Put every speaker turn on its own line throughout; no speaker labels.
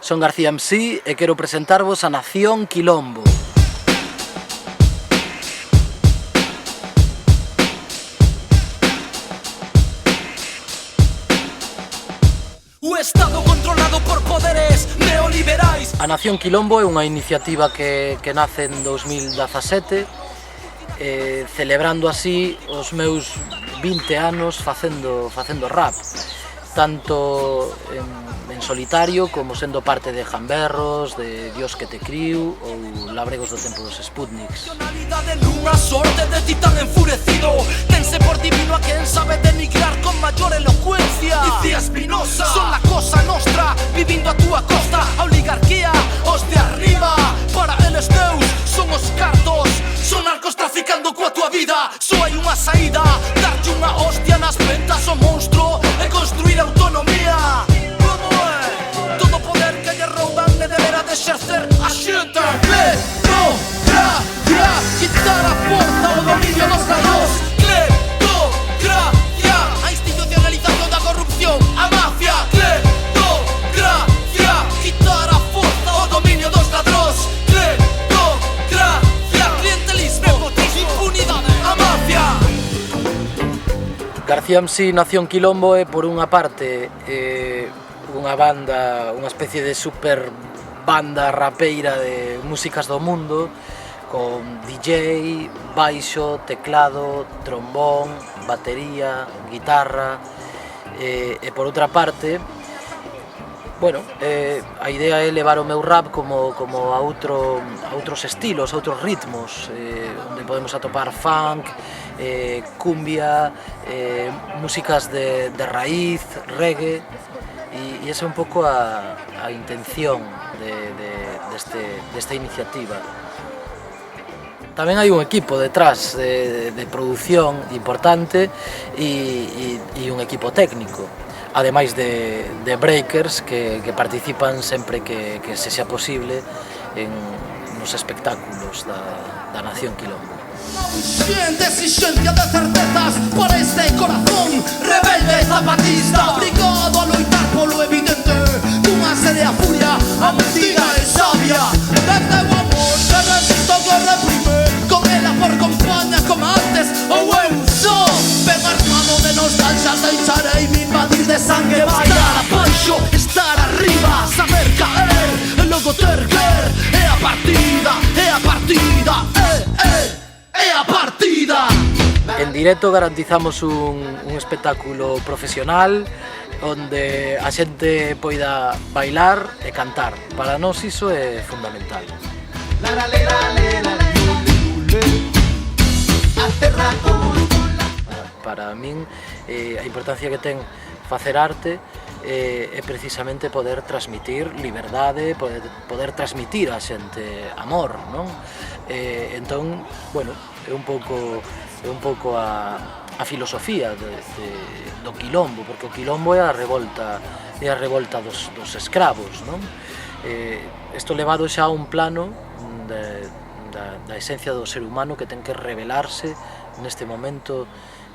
Son García MC e quero presentarvos a Nación Quilombo.
O Estado controlado por poderes neoliberais.
A Nación Quilombo é unha iniciativa que nace en 2017, celebrando así os meus 20 anos facendo rap, tanto en solitario como sendo parte de Jamberros, de Dios que te criu ou Labregos do tempo dos Sputniks.
Unha sorte de titán enfurecido, tense por divino a quen sabe denigrar con maior elocuencia. Dicía Espinosa, son la cosa nostra, vivindo a túa costa, a oligarquía, os de arriba. Para eles teus son os cartos, son narcos traficando coa túa vida. Só hai unha saída, darlle unha hostia nas ventas ao monstro e construir autonomía. Como é? Todo poder que lle rouban e deberá de exercer a xente. Cleptocracia, quitar a forza o dominio dos galos. Cleptocracia, a institucionalización da corrupción, a mafia. Cleptocracia, quitar a forza o dominio dos ladróns. Cleptocracia, clientelismo, impunidade, a mafia.
García MC Nación Quilombo é, por unha parte, unha banda, unha especie de super banda rapeira de músicas do mundo, con DJ, baixo, teclado, trombón, batería, guitarra, e por outra parte, bueno, a idea é levar o meu rap como a outros estilos, a outros ritmos, onde podemos atopar funk, cumbia, músicas de raíz, reggae, e esa é un pouco a intención desta iniciativa. Tamén hai un equipo detrás de produción importante e un equipo técnico, ademais de breakers que participan sempre que sexa posible nos espectáculos da Nación Quilombo.
Sin exigencia de certezas por este corazón rebelde zapatista, obrigado a loitar polo evidente cunha seria furia amentida e sabia. Desde o amor que resisto que reprime, con ela por compañía como antes ou eu só ben armado de nostalgia, deixarei-me invadir de sangue. Estar abaixo, estar arriba, saber caer e logo ter guer, é a partida, é a partida, é a partida.
En directo garantizamos un espectáculo profesional onde a xente poida bailar e cantar. Para nós iso é fundamental. Para min a importancia que ten facer arte é precisamente poder transmitir liberdade, poder transmitir a xente amor, non? Entón, bueno, é un pouco a filosofía do quilombo, porque o quilombo é a revolta dos escravos, non? Isto levado xa a un plano da esencia do ser humano que ten que revelarse neste momento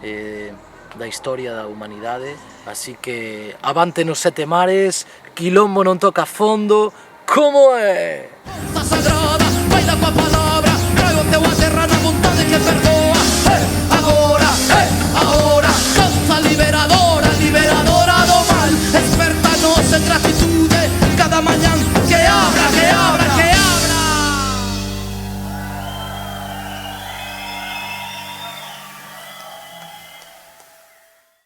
da historia da humanidade, así que avante nos sete mares, quilombo non toca fondo, como é?
Sagrada, baila coa palabra, traio teu a terra na vontade que perdón.